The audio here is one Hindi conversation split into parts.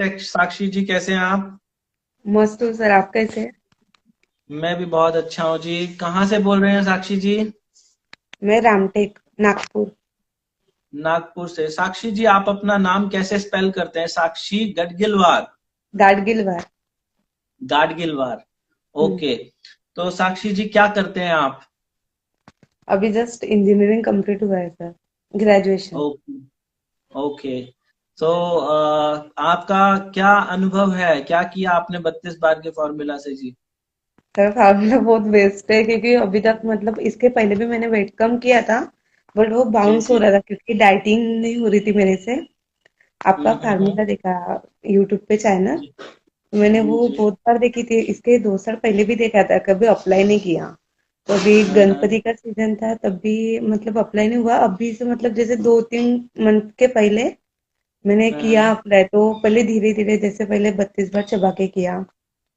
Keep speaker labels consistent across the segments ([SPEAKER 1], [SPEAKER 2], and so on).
[SPEAKER 1] साक्षी जी, कैसे हैं आप?
[SPEAKER 2] मस्त हूँ सर। आप कैसे हैं?
[SPEAKER 1] मैं भी बहुत अच्छा हूँ जी। कहाँ से बोल रहे हैं साक्षी जी?
[SPEAKER 2] मैं रामटेक, नागपुर।
[SPEAKER 1] नागपुर से। साक्षी जी, आप अपना नाम कैसे स्पेल करते हैं? साक्षी गडगिलवार?
[SPEAKER 2] गाडगिलवार।
[SPEAKER 1] गाडगिलवार।
[SPEAKER 2] हम्म।
[SPEAKER 1] ओके। तो साक्षी जी, क्या करते हैं आप?
[SPEAKER 2] अभी जस्ट इंजीनियरिंग कंप्लीट हुआ है सर। ग्रेजुएशन।
[SPEAKER 1] ओके। ओके। तो आपका क्या अनुभव है? क्या किया आपने 32 बार के फॉर्मूला से जी?
[SPEAKER 2] सर फार्मूला बहुत बेस्ट है क्योंकि अभी तक मतलब इसके पहले भी मैंने वेट कम किया था। बट वो
[SPEAKER 1] जी
[SPEAKER 2] बाउंस हो
[SPEAKER 1] जी।
[SPEAKER 2] रहा था क्योंकि डाइटिंग नहीं हो रही थी मेरे से। आपका
[SPEAKER 1] हम्म।
[SPEAKER 2] फार्मूला देखा यूट्यूब पे चैनल।
[SPEAKER 1] जी
[SPEAKER 2] मैंने
[SPEAKER 1] जी
[SPEAKER 2] वो
[SPEAKER 1] जी।
[SPEAKER 2] बहुत बार देखी थी, इसके 2 साल पहले भी देखा था, कभी अप्लाई नहीं किया। तो अभी
[SPEAKER 1] हाँ।
[SPEAKER 2] गणपति का सीजन था तब भी मतलब अप्लाई नहीं हुआ। अभी से मतलब जैसे 2-3 मंथ के पहले मैंने किया
[SPEAKER 1] हाँ।
[SPEAKER 2] अप्लाई। तो पहले धीरे धीरे जैसे पहले 32 बार चबा के किया,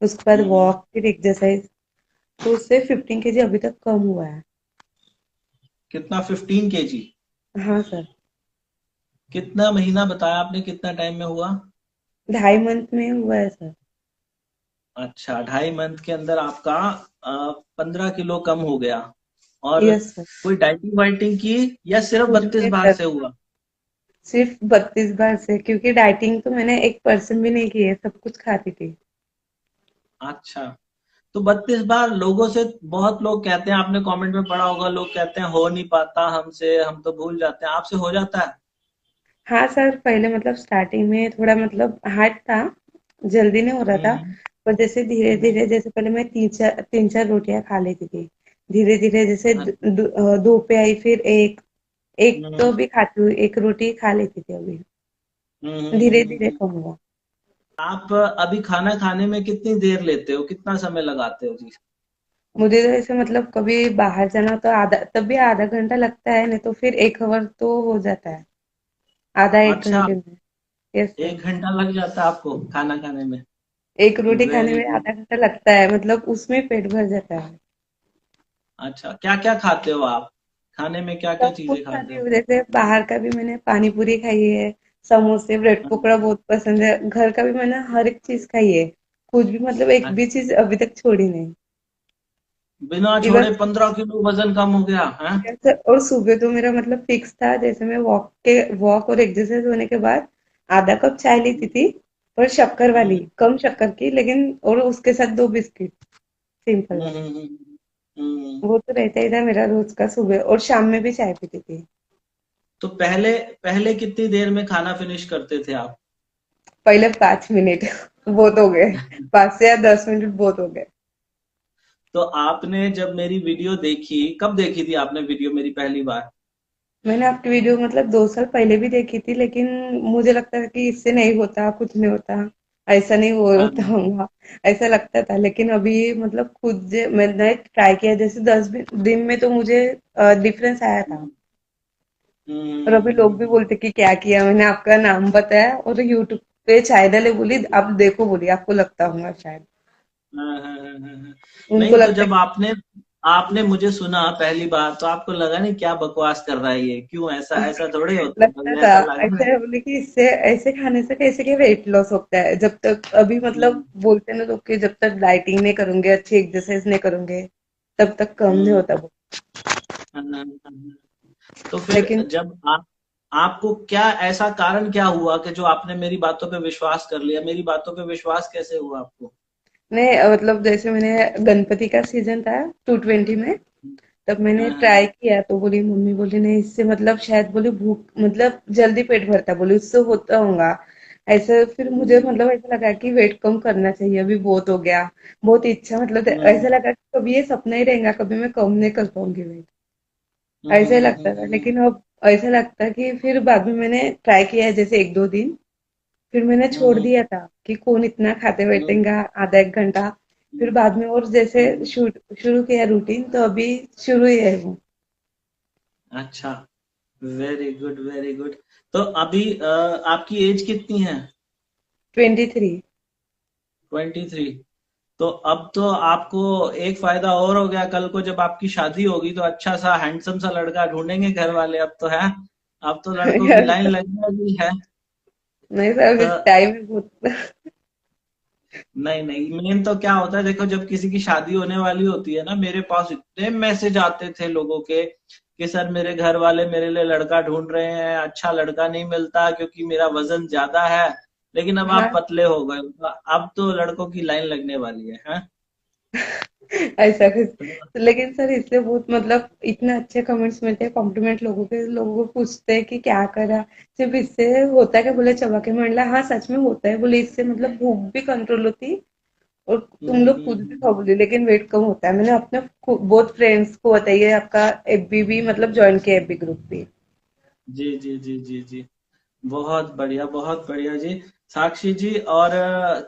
[SPEAKER 2] उसके बाद
[SPEAKER 1] हम्म।
[SPEAKER 2] वॉक फिर एक्सरसाइज। तो उससे 15 kg अभी तक कम हुआ है।
[SPEAKER 1] कितना? 15 kg?
[SPEAKER 2] हाँ सर।
[SPEAKER 1] कितना महीना बताया आपने? कितना टाइम में हुआ?
[SPEAKER 2] 2.5 मंथ में हुआ है सर।
[SPEAKER 1] अच्छा, 2.5 मंथ के अंदर आपका 15 किलो कम हो गया। और
[SPEAKER 2] यस सर।
[SPEAKER 1] कोई डाइटिंग वाइटिंग की या सिर्फ
[SPEAKER 2] कुछ भी
[SPEAKER 1] बत्तीस
[SPEAKER 2] नहीं
[SPEAKER 1] बार
[SPEAKER 2] सर।
[SPEAKER 1] से हुआ?
[SPEAKER 2] सिर्फ 32 बार से, क्योंकि डाइटिंग तो मैंने 1% भी नहीं की है, सब कुछ खाती थी।
[SPEAKER 1] अच्छा। तो 32 बार लोगों से, बहुत लोग कहते हैं, आपने कमेंट में पढ़ा होगा, लोग कहते हैं हो नहीं पाता हमसे, हम तो भूल जाते हैं। आपसे हो जाता है?
[SPEAKER 2] हाँ सर, पहले मतलब स्टार्टिंग में थोड़ा मतलब हार्ड था, जल्दी नहीं हो रहा था।
[SPEAKER 1] हम्म।
[SPEAKER 2] पर जैसे धीरे
[SPEAKER 1] हम्म।
[SPEAKER 2] धीरे, जैसे पहले मैं तीन चार रोटियां खा लेती थी। धीरे धीरे जैसे
[SPEAKER 1] अच्छा।
[SPEAKER 2] दो पे आई, फिर एक। एक तो
[SPEAKER 1] हम्म।
[SPEAKER 2] भी खाती हूँ, एक रोटी खा लेती थी अभी।
[SPEAKER 1] हम्म।
[SPEAKER 2] धीरे धीरे कम हुआ।
[SPEAKER 1] आप अभी खाना खाने में कितनी देर लेते हो? कितना समय लगाते हो जी?
[SPEAKER 2] मुझे तो ऐसे मतलब कभी बाहर जाना तो आधा, तब भी आधा घंटा लगता है, नहीं तो फिर 1 आवर तो हो जाता है। आधा एक
[SPEAKER 1] अच्छा,
[SPEAKER 2] घंटे में। Yes sir.
[SPEAKER 1] 1 घंटा लग जाता है आपको खाना खाने में?
[SPEAKER 2] एक रोटी खाने
[SPEAKER 1] वेरी
[SPEAKER 2] में
[SPEAKER 1] गुड।
[SPEAKER 2] आधा घंटा लगता है, मतलब उसमें पेट भर जाता है।
[SPEAKER 1] अच्छा, क्या क्या खाते हो आप? खाने में क्या क्या
[SPEAKER 2] सब कुछ
[SPEAKER 1] चीजें खाते
[SPEAKER 2] खाती
[SPEAKER 1] हो?
[SPEAKER 2] हूँ, जैसे बाहर का भी मैंने पानी पूरी खाई है, समोसे, ब्रेड
[SPEAKER 1] हाँ।
[SPEAKER 2] पकौड़ा बहुत पसंद है। घर का भी मैंने हर एक चीज खाई है। कुछ भी मतलब एक भी
[SPEAKER 1] अच्छा,
[SPEAKER 2] चीज अभी तक छोड़ी नहीं।
[SPEAKER 1] बिना
[SPEAKER 2] इवन
[SPEAKER 1] छोड़े 15 किलो वजन कम हो गया है?
[SPEAKER 2] जैसे, और सुबह तो मेरा मतलब फिक्स था, जैसे मैं वॉक और एक्सरसाइज होने के बाद आधा कप चाय लेती थी। पर शक्कर वाली,
[SPEAKER 1] हम्म।
[SPEAKER 2] कम शक्कर की, लेकिन और उसके साथ 2 बिस्किट, सिंपल
[SPEAKER 1] हम्म।
[SPEAKER 2] वाले।
[SPEAKER 1] हम्म।
[SPEAKER 2] वो तो रहता ही था मेरा रोज का, सुबह और शाम में भी चाय पीती थी।
[SPEAKER 1] तो पहले पहले कितनी देर में खाना फिनिश करते थे आप?
[SPEAKER 2] पहले 5 मिनट बहुत हो गए। 5 से या 10 मिनट बहुत हो गए।
[SPEAKER 1] तो आपने जब मेरी वीडियो देखी, कब देखी थी आपने वीडियो मेरी पहली बार?
[SPEAKER 2] मैंने आपकी वीडियो मतलब 2 साल पहले भी देखी थी, लेकिन मुझे लगता था कि इससे नहीं होता, कुछ नहीं होता, ऐसा नहीं होता
[SPEAKER 1] हाँ।
[SPEAKER 2] होगा, ऐसा लगता था। लेकिन अभी मतलब खुद मैंने ट्राई किया, जैसे 10 दिन में तो मुझे डिफरेंस आया था। और अभी लोग भी
[SPEAKER 1] हम्म।
[SPEAKER 2] बोलते कि क्या किया, मैंने आपका नाम बताया और यूट्यूब पे चैनल है, बोली आप देखो, बोली आपको लगता होगा शायद।
[SPEAKER 1] हाँ, हाँ, हाँ, हाँ, हाँ।
[SPEAKER 2] उनको
[SPEAKER 1] नहीं, तो
[SPEAKER 2] लगता है
[SPEAKER 1] जब आपने आपने मुझे सुना पहली बार, तो आपको लगा नहीं क्या बकवास कर रहा है ये? क्यों? ऐसा ऐसा थोड़े होता है,
[SPEAKER 2] लगता
[SPEAKER 1] मुझे
[SPEAKER 2] था
[SPEAKER 1] ऐसा लगा
[SPEAKER 2] ऐसे
[SPEAKER 1] है।
[SPEAKER 2] है, बोले कि इससे ऐसे खाने से कैसे के वेट लॉस होता है, जब तक अभी मतलब
[SPEAKER 1] हम्म।
[SPEAKER 2] बोलते हैं ना लोग कि जब तक डाइटिंग नहीं करोगे, अच्छी एक्सरसाइज नहीं करोगे, तब तक कम नहीं
[SPEAKER 1] हम्म।
[SPEAKER 2] होता वो।
[SPEAKER 1] हाँ, हाँ, हाँ। तो फिर
[SPEAKER 2] लेकिन
[SPEAKER 1] जब आप, आपको क्या ऐसा कारण क्या हुआ कि जो आपने मेरी बातों पे विश्वास कर लिया? मेरी बातों पे विश्वास कैसे हुआ आपको?
[SPEAKER 2] नहीं, मतलब जैसे मैंने गणपति का सीजन था 220 में, तब मैंने
[SPEAKER 1] हाँ, हाँ।
[SPEAKER 2] ट्राई किया तो बोली, मम्मी बोली नहीं, इससे मतलब शायद बोली भूख मतलब जल्दी पेट भरता, बोली उससे होता होगा ऐसा। फिर मुझे
[SPEAKER 1] हम्म।
[SPEAKER 2] मतलब ऐसा लगा कि वेट कम करना चाहिए, अभी बहुत हो गया। बहुत इच्छा, मतलब
[SPEAKER 1] हम्म।
[SPEAKER 2] ऐसा लगा कि कभी ये सपना ही रहेगा, कभी मैं कम नहीं कर पाऊंगी वेट।
[SPEAKER 1] हम्म।
[SPEAKER 2] ऐसा ही लगता था,
[SPEAKER 1] हम्म।
[SPEAKER 2] लेकिन अब ऐसा लगता कि फिर बाद में मैंने ट्राई किया है जैसे 1-2 दिन, फिर मैंने छोड़
[SPEAKER 1] हम्म।
[SPEAKER 2] दिया था कि कौन इतना खाते
[SPEAKER 1] हम्म।
[SPEAKER 2] बैठेगा आधा एक घंटा। फिर
[SPEAKER 1] हम्म।
[SPEAKER 2] बाद में और जैसे
[SPEAKER 1] हम्म।
[SPEAKER 2] शुरू किया रूटीन, तो अभी शुरू ही है वो।
[SPEAKER 1] अच्छा। Very good, very good. तो अभी आपकी एज कितनी है?
[SPEAKER 2] 23।
[SPEAKER 1] 23। तो अब तो आपको एक फायदा और हो गया, कल को जब आपकी शादी होगी तो अच्छा सा हैंडसम सा लड़का ढूंढेंगे घर वाले, अब तो है। अब तो लड़कों की लाइन लगने लगी है।
[SPEAKER 2] नहीं सर, अभी
[SPEAKER 1] तो
[SPEAKER 2] टाइम है बहुत।
[SPEAKER 1] नहीं नहीं, मेन तो क्या होता है, देखो जब किसी की शादी होने वाली होती है ना, मेरे पास इतने मैसेज आते थे लोगों के कि सर मेरे घर वाले मेरे लिए लड़का ढूंढ रहे हैं, अच्छा लड़का नहीं मिलता क्योंकि मेरा वजन ज्यादा है, लेकिन अब आप
[SPEAKER 2] हाँ,
[SPEAKER 1] पतले हो गए, अब तो लड़कों की लाइन लगने वाली है, हैं?
[SPEAKER 2] ऐसा कुछ। तो लेकिन सर इससे बहुत मतलब इतने अच्छे कमेंट्स मिलते हैं, कॉम्प्लीमेंट लोगों को पूछते हैं कि क्या करा, सिर्फ इससे होता है क्या, बोले चबा के मंडला, हाँ सच में होता है, बोले इससे मतलब भूख भी कंट्रोल होती और तुम लोग खुद भी
[SPEAKER 1] हम्म।
[SPEAKER 2] खाओ, बोले लेकिन वेट कम होता है। मैंने अपने बहुत फ्रेंड्स को बताइए, आपका एफबी भी मतलब ज्वाइन किया, एफबी ग्रुप भी।
[SPEAKER 1] जी जी जी जी जी, बहुत बढ़िया जी। साक्षी जी, और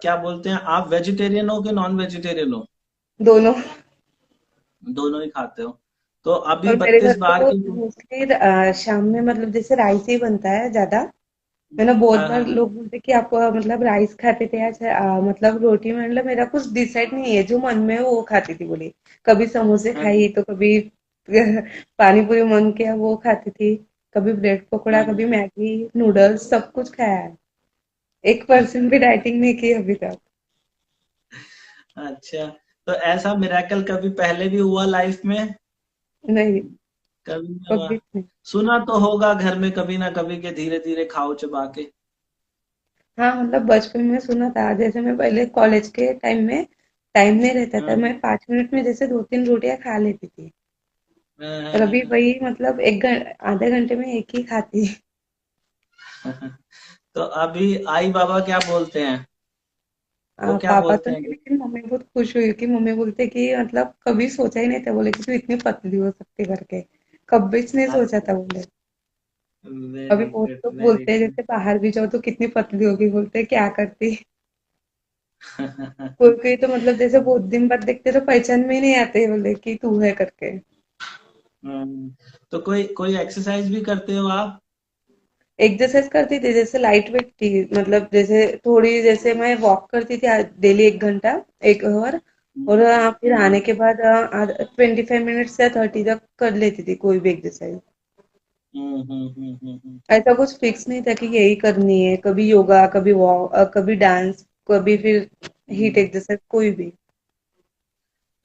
[SPEAKER 1] क्या बोलते हैं, आप वेजिटेरियन हो कि नॉन वेजिटेरियन हो?
[SPEAKER 2] दोनों।
[SPEAKER 1] दोनों ही खाते हो? तो अभी
[SPEAKER 2] और मेरे घर
[SPEAKER 1] 32 बार
[SPEAKER 2] तो
[SPEAKER 1] की।
[SPEAKER 2] मोस्टली शाम में मतलब जैसे राइस ही बनता है ज्यादा। मैंने बहुत
[SPEAKER 1] हाँ
[SPEAKER 2] बार
[SPEAKER 1] हाँ
[SPEAKER 2] लोग बोलते कि आप मतलब राइस खाते थे आज, मतलब रोटी में, मतलब मेरा कुछ डिसाइड नहीं है, जो मन में है वो खाती थी, बोली कभी समोसे
[SPEAKER 1] हाँ
[SPEAKER 2] खाई तो कभी पानी पूरी मन किया वो खाती थी, कभी ब्रेड पकौड़ा,
[SPEAKER 1] हाँ।
[SPEAKER 2] कभी मैगी नूडल्स, सब कुछ खाया है। 1% भी डाइटिंग नहीं की अभी तक।
[SPEAKER 1] अच्छा, तो ऐसा मिरेकल कभी पहले भी हुआ लाइफ में?
[SPEAKER 2] नहीं,
[SPEAKER 1] कभी नहीं हुआ?
[SPEAKER 2] कभी नहीं।
[SPEAKER 1] सुना तो होगा घर में कभी ना कभी के धीरे धीरे खाओ चबा के।
[SPEAKER 2] हाँ मतलब बचपन में सुना था, जैसे मैं पहले कॉलेज के टाइम में टाइम नहीं रहता था,
[SPEAKER 1] हाँ
[SPEAKER 2] मैं 5 मिनट में जैसे 2-3 रोटियां खा लेती थी।
[SPEAKER 1] हाँ,
[SPEAKER 2] और
[SPEAKER 1] हाँ,
[SPEAKER 2] अभी वही मतलब आधे घंटे में एक ही खाती।
[SPEAKER 1] हाँ। तो अभी आई बाबा क्या बोलते हैं? वो क्या
[SPEAKER 2] पापा तो
[SPEAKER 1] बोलते हैं
[SPEAKER 2] नहीं,
[SPEAKER 1] कि
[SPEAKER 2] लेकिन मम्मी बहुत खुश हुई कि मम्मी बोलते कि मतलब कभी सोचा ही नहीं था, बोले कि तू इतनी पतली हो सकती करके, कभी नहीं सोचा
[SPEAKER 1] अच्छा,
[SPEAKER 2] था बोले। अभी
[SPEAKER 1] वेरी
[SPEAKER 2] बहुत
[SPEAKER 1] गुड
[SPEAKER 2] लोग
[SPEAKER 1] वेरी
[SPEAKER 2] बोलते हैं जैसे बाहर भी जाओ तो कितनी पतली होगी, बोलते हैं क्या करती। कोई कोई तो मतलब जैसे बहुत दिन बाद देखते तो पहचान में ही नहीं आते, बोले कि तू है करके।
[SPEAKER 1] तो कोई कोई एक्सरसाइज भी करते हो आप?
[SPEAKER 2] एक्सरसाइज करती थी, जैसे लाइट वेट थी, मतलब जैसे थोड़ी, जैसे मैं वॉक करती थी डेली 1 घंटा, 1 आवर। और फिर आने के बाद 25 मिनट्स या 30 तक कर लेती थी कोई भी एक्सरसाइज।
[SPEAKER 1] हम्म।
[SPEAKER 2] ऐसा कुछ फिक्स नहीं था कि यही करनी है, कभी योगा, कभी वॉक, कभी डांस, कभी फिर हीट
[SPEAKER 1] हम्म।
[SPEAKER 2] एक्सरसाइज, कोई भी।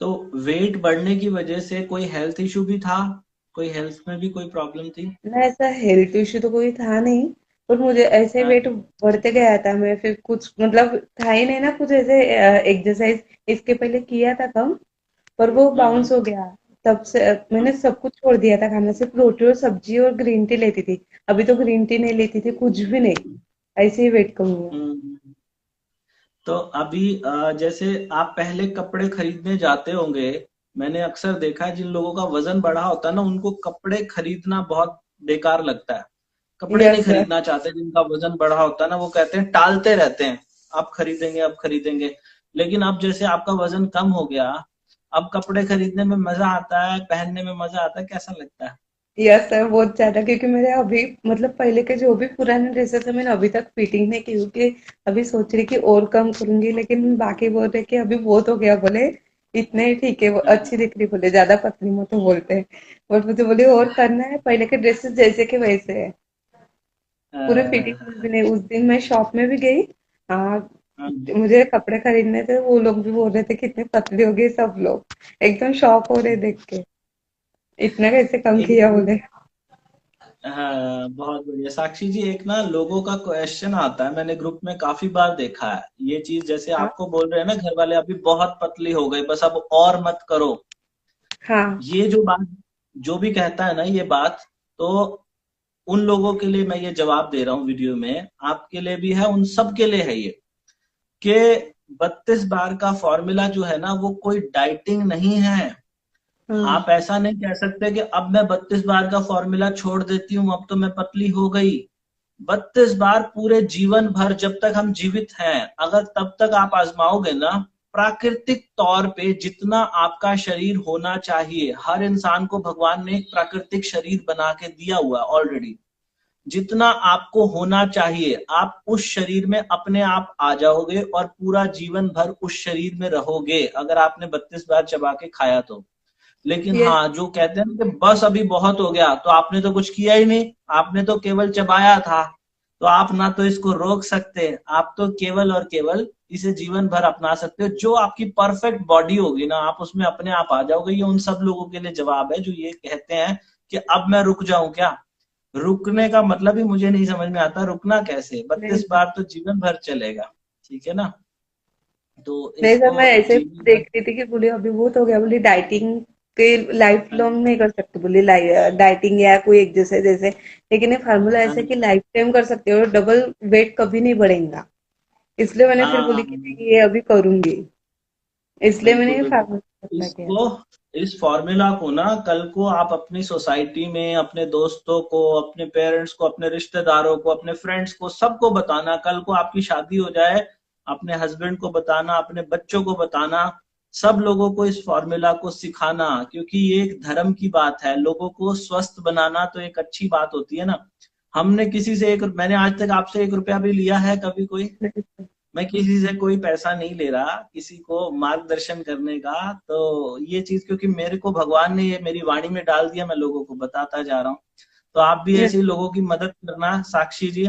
[SPEAKER 1] तो वेट बढ़ने की वजह से कोई हेल्थ इशू भी था? कोई हेल्थ में भी कोई प्रॉब्लम थी?
[SPEAKER 2] ना, ऐसा हेल्थ इश्यू तो कोई था नहीं, पर मुझे ऐसे
[SPEAKER 1] हाँ
[SPEAKER 2] वेट बढ़ते गया था, मैं फिर कुछ मतलब था ही नहीं ना कुछ ऐसे एक्सरसाइज, इसके पहले किया था कम, पर वो
[SPEAKER 1] हाँ हाँ।
[SPEAKER 2] बाउंस हो गया। तब से मैंने सब कुछ छोड़ दिया था खाना, सिर्फ रोटी और सब्जी और ग्रीन टी लेती थी। अभी तो ग्रीन टी नहीं लेती थी, कुछ भी नहीं, ऐसे ही वेट कम हुआ।
[SPEAKER 1] हम्म। तो अभी जैसे आप पहले कपड़े खरीदने जाते होंगे, मैंने अक्सर देखा है जिन लोगों का वजन बढ़ा होता है ना, उनको कपड़े खरीदना बहुत बेकार लगता है। कपड़े नहीं
[SPEAKER 2] यस सर।
[SPEAKER 1] खरीदना चाहते, जिनका वजन बढ़ा होता है ना, वो कहते हैं, टालते रहते हैं, अब खरीदेंगे अब खरीदेंगे। लेकिन अब जैसे आपका वजन कम हो गया, अब कपड़े खरीदने में मजा आता है, पहनने में मजा आता है, कैसा लगता है?
[SPEAKER 2] यस सर, बहुत ज्यादा, क्योंकि मेरे अभी मतलब पहले के जो भी पुराने ड्रेसेस है मैंने अभी तक फिटिंग नहीं की, क्योंकि अभी सोच रही कि और कम करूंगी, लेकिन बाकी बोल रहे कि अभी बहुत हो गया, बोले इतने ही ठीक है, वो अच्छी दिख रही, बोले ज्यादा पतली मत हो बोलते हैं। और मुझे बोले और करना है, पहले के ड्रेसेस जैसे के वैसे है, पूरे फिटिंग कुछ भी नहीं। उस दिन मैं शॉप में भी गई, हाँ, मुझे कपड़े खरीदने थे, वो लोग भी बोल रहे थे कितने पतले हो गए, सब लोग एकदम शॉक हो रहे देख के, इतना कैसे कम
[SPEAKER 1] एक
[SPEAKER 2] किया बोले।
[SPEAKER 1] हाँ, बहुत बढ़िया साक्षी जी, एक ना लोगों का क्वेश्चन आता है, मैंने ग्रुप में काफी बार देखा है ये चीज, जैसे
[SPEAKER 2] हाँ
[SPEAKER 1] आपको बोल रहे हैं ना घर वाले, अभी बहुत पतली हो गई, बस अब और मत करो।
[SPEAKER 2] हाँ।
[SPEAKER 1] ये जो बात, जो भी कहता है ना ये बात, तो उन लोगों के लिए मैं ये जवाब दे रहा हूँ वीडियो में, आपके लिए भी है, उन सब के लिए है ये, कि 32 बार का फॉर्मूला जो है ना, वो कोई डाइटिंग नहीं है।
[SPEAKER 2] हाँ
[SPEAKER 1] आप ऐसा नहीं कह सकते कि अब मैं 32 बार का फॉर्मूला छोड़ देती हूँ, अब तो मैं पतली हो गई। 32 बार पूरे जीवन भर जब तक हम जीवित हैं, अगर तब तक आप आजमाओगे ना, प्राकृतिक तौर पे जितना आपका शरीर होना चाहिए, हर इंसान को भगवान ने एक प्राकृतिक शरीर बना के दिया हुआ ऑलरेडी, जितना आपको होना चाहिए आप उस शरीर में अपने आप आ जाओगे और पूरा जीवन भर उस शरीर में रहोगे, अगर आपने 32 बार चबा के खाया तो। लेकिन
[SPEAKER 2] ये
[SPEAKER 1] हाँ, जो कहते हैं ना कि बस अभी बहुत हो गया, तो आपने तो कुछ किया ही नहीं, आपने तो केवल चबाया था, तो आप ना तो इसको रोक सकते, आप तो केवल और केवल इसे जीवन भर अपना सकते हो। जो आपकी परफेक्ट बॉडी होगी ना, आप उसमें अपने आप आ जाओगे। ये उन सब लोगों के लिए जवाब है जो ये कहते हैं कि अब मैं रुक जाऊं क्या। रुकने का मतलब ही मुझे नहीं समझ में आता, रुकना कैसे,
[SPEAKER 2] नहीं
[SPEAKER 1] 32 बार तो जीवन भर चलेगा। ठीक है ना, तो
[SPEAKER 2] नहीं सर,
[SPEAKER 1] इसको
[SPEAKER 2] मैं ऐसे
[SPEAKER 1] जीवन भर।
[SPEAKER 2] देख रही थी कि बोले अभी बहुत हो गया, बोले डाइटिंग के लाइफ
[SPEAKER 1] हाँ
[SPEAKER 2] लॉन्ग नहीं कर सकते, बोले डाइटिंग या कोई एक्सरसाइज ऐसे, लेकिन ये फार्मूला ऐसा है कि लाइफ टाइम कर सकते हो, डबल वेट कभी नहीं बढ़ेगा। इसलिए मैंने फिर
[SPEAKER 1] हाँ
[SPEAKER 2] बोली
[SPEAKER 1] हाँ,
[SPEAKER 2] कि नहीं, ये अभी करूंगी, इसलिए मैंने
[SPEAKER 1] बिल्कुल
[SPEAKER 2] ये
[SPEAKER 1] बिल्कुल।
[SPEAKER 2] फार्मूला अप्लाई किया।
[SPEAKER 1] इसको, इस फॉर्मूला को ना कल को आप अपनी सोसाइटी में अपने दोस्तों को, अपने पेरेंट्स को, अपने रिश्तेदारों को, अपने फ्रेंड्स को, सबको बताना। कल को आपकी शादी हो जाए, अपने हस्बैंड को बताना, अपने बच्चों को बताना, सब लोगों को इस फॉर्मूला को सिखाना। क्योंकि ये एक धर्म की बात है, लोगों को स्वस्थ बनाना तो एक अच्छी बात होती है ना। हमने किसी से मैंने आज तक आपसे 1 रुपया भी लिया है कभी कोई? मैं किसी से कोई पैसा नहीं ले रहा किसी को मार्गदर्शन करने का। तो ये चीज क्योंकि मेरे को भगवान ने ये मेरी वाणी में डाल दिया, मैं लोगों को बताता जा रहा हूँ। तो आप भी ऐसे ही लोगों की मदद करना। साक्षी जी,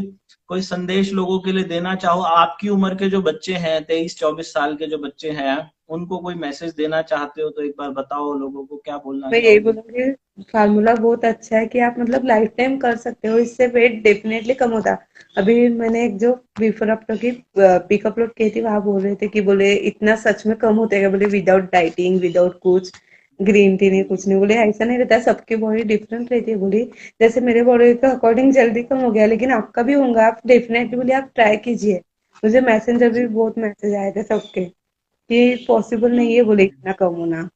[SPEAKER 1] कोई संदेश लोगों के लिए देना चाहो? आपकी उम्र के जो बच्चे हैं, 23-24 साल के जो बच्चे हैं, उनको कोई मैसेज देना चाहते हो तो एक बार बताओ लोगों को, क्या बोलना
[SPEAKER 2] मैं यही
[SPEAKER 1] चाहोगे?
[SPEAKER 2] बोलूंगी, फार्मूला बहुत अच्छा है कि आप मतलब लाइफ टाइम कर सकते हो, इससे वेट डेफिनेटली कम होता। अभी मैंने एक जो बिफोर आफ्टर की पिक अपलोड की थी, वहां बोल रहे थे कि बोले इतना सच में कम होता है क्या? बोले विदाउट डाइटिंग, विदाउट कुछ ग्रीन टी नहीं, कुछ नहीं। बोले ऐसा नहीं रहता, सबकी बॉडी डिफरेंट रहती है। बोली जैसे मेरे बॉडी के अकॉर्डिंग जल्दी कम हो गया, लेकिन आपका भी होगा, आप डेफिनेटली बोले आप ट्राई कीजिए। मुझे मैसेंजर भी
[SPEAKER 1] जी।
[SPEAKER 2] बहुत मैसेज आए थे सबके कि पॉसिबल नहीं है बोले
[SPEAKER 1] हम्म
[SPEAKER 2] इतना कम होना।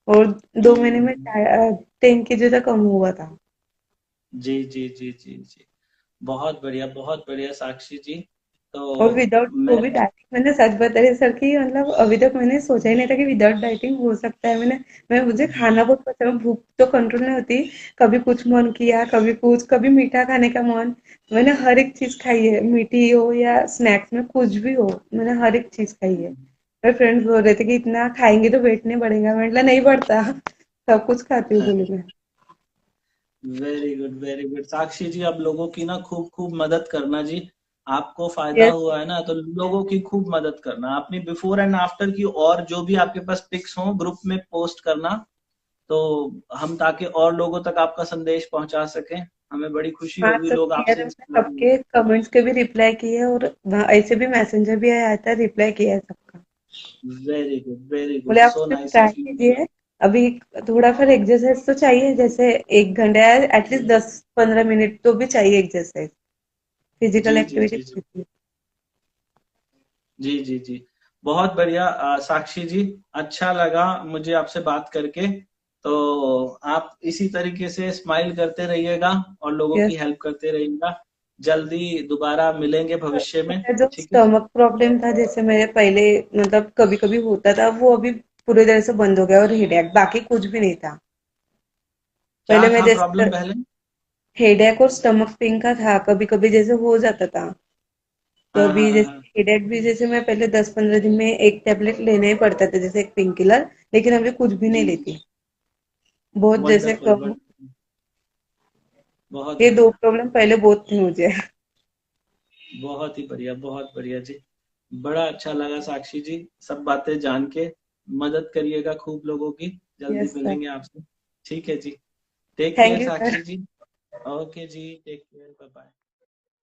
[SPEAKER 2] और 2 महीने में
[SPEAKER 1] हम्म,
[SPEAKER 2] 10 kg तक कम हुआ था।
[SPEAKER 1] जी जी जी जी जी। बहुत बढ़िया साक्षी जी।
[SPEAKER 2] और
[SPEAKER 1] तो
[SPEAKER 2] विदाउट वो
[SPEAKER 1] मैं,
[SPEAKER 2] भी डाइटिंग, मैंने सच बता रही सर कि मतलब अभी तक मैंने सोचा ही नहीं था कि विदाउट डाइटिंग हो सकता है। मैं मुझे खाना बहुत पसंद है, भूख तो कंट्रोल नहीं होती। कभी कुछ मन किया, कभी कुछ, कभी मीठा खाने का मन। मैंने हर एक चीज खाई है, मीठी हो या स्नैक्स में कुछ भी हो, मैंने हर एक चीज खाई है। मेरे फ्रेंड्स बोल रहे थे कि इतना खाएंगे तो वेट नहीं बढ़ेगा, मैंने बोला नहीं बढ़ता, सब कुछ खाती हूँ बोली मैं।
[SPEAKER 1] वेरी गुड वेरी गुड साक्षी जी। अब लोगों की ना खूब खूब मदद करना जी। आपको फायदा
[SPEAKER 2] यस।
[SPEAKER 1] हुआ है ना, तो लोगों की खूब मदद करना। अपनी बिफोर एंड आफ्टर की और जो भी आपके पास पिक्स हो ग्रुप में पोस्ट करना, तो हम ताकि और लोगों तक आपका संदेश पहुंचा सकें। हमें बड़ी खुशी
[SPEAKER 2] हाँ
[SPEAKER 1] होगी,
[SPEAKER 2] सब
[SPEAKER 1] लोग
[SPEAKER 2] क्लियर
[SPEAKER 1] आपसे
[SPEAKER 2] है, मैंने
[SPEAKER 1] इंस्पायर होंगे।
[SPEAKER 2] सबके कमेंट्स के भी रिप्लाई किए, और ऐसे भी मैसेंजर भी आया था, रिप्लाई किया है सबका।
[SPEAKER 1] वेरी गुड,
[SPEAKER 2] बोले आप
[SPEAKER 1] सो
[SPEAKER 2] सिर्फ
[SPEAKER 1] नाइस
[SPEAKER 2] ट्राई
[SPEAKER 1] ऑफ यू।
[SPEAKER 2] कीजिए। अभी थोड़ा फिर एक्सरसाइज तो चाहिए, जैसे 1 घंटा या एटलीस्ट 10-15 मिनट तो भी चाहिए एक्सरसाइज, फिजिकल
[SPEAKER 1] जी जी जी जी
[SPEAKER 2] एक्टिविटी।
[SPEAKER 1] जी जी जी। बहुत बढ़िया साक्षी जी, अच्छा लगा मुझे आपसे बात करके। तो आप इसी तरीके से स्माइल करते रहिएगा और लोगों की
[SPEAKER 2] यस।
[SPEAKER 1] हेल्प करते रहिएगा। जल्दी दोबारा मिलेंगे भविष्य में।
[SPEAKER 2] मेरा जो
[SPEAKER 1] ठीक है।
[SPEAKER 2] स्टमक प्रॉब्लम था, जैसे मेरे पहले मतलब कभी कभी होता था, वो अभी पूरी तरह से बंद हो गया, और हेडेक बाकी कुछ भी नहीं था।
[SPEAKER 1] क्या
[SPEAKER 2] पहले मैं
[SPEAKER 1] था
[SPEAKER 2] जैसे
[SPEAKER 1] प्रॉब्लम पहले?
[SPEAKER 2] हेडेक और स्टमक पेन का था, कभी कभी जैसे हो जाता था। तो
[SPEAKER 1] हाँ हाँ
[SPEAKER 2] अभी
[SPEAKER 1] हाँ हाँ।
[SPEAKER 2] जैसे हेडेक भी, जैसे मैं पहले 10-15 दिन में एक टेबलेट लेना ही पड़ता था, जैसे एक पेन किलर, लेकिन अभी कुछ भी नहीं
[SPEAKER 1] जी जी।
[SPEAKER 2] लेती, बहुत जैसे
[SPEAKER 1] वंडरफुल
[SPEAKER 2] कम।
[SPEAKER 1] वंडरफुल। बहुत
[SPEAKER 2] ये दो
[SPEAKER 1] बढ़िया।
[SPEAKER 2] प्रॉब्लम पहले बहुत थी मुझे।
[SPEAKER 1] बहुत ही बढ़िया, बहुत बढ़िया जी। बड़ा अच्छा लगा साक्षी जी, सब बातें जान के। मदद करिएगा खूब लोगों की। जल्दी
[SPEAKER 2] यस सर।
[SPEAKER 1] मिलेंगे आपसे। ठीक है जी। Take
[SPEAKER 2] thank
[SPEAKER 1] care
[SPEAKER 2] you sir.
[SPEAKER 1] Sakshi ji. Okay ji, take care, bye bye.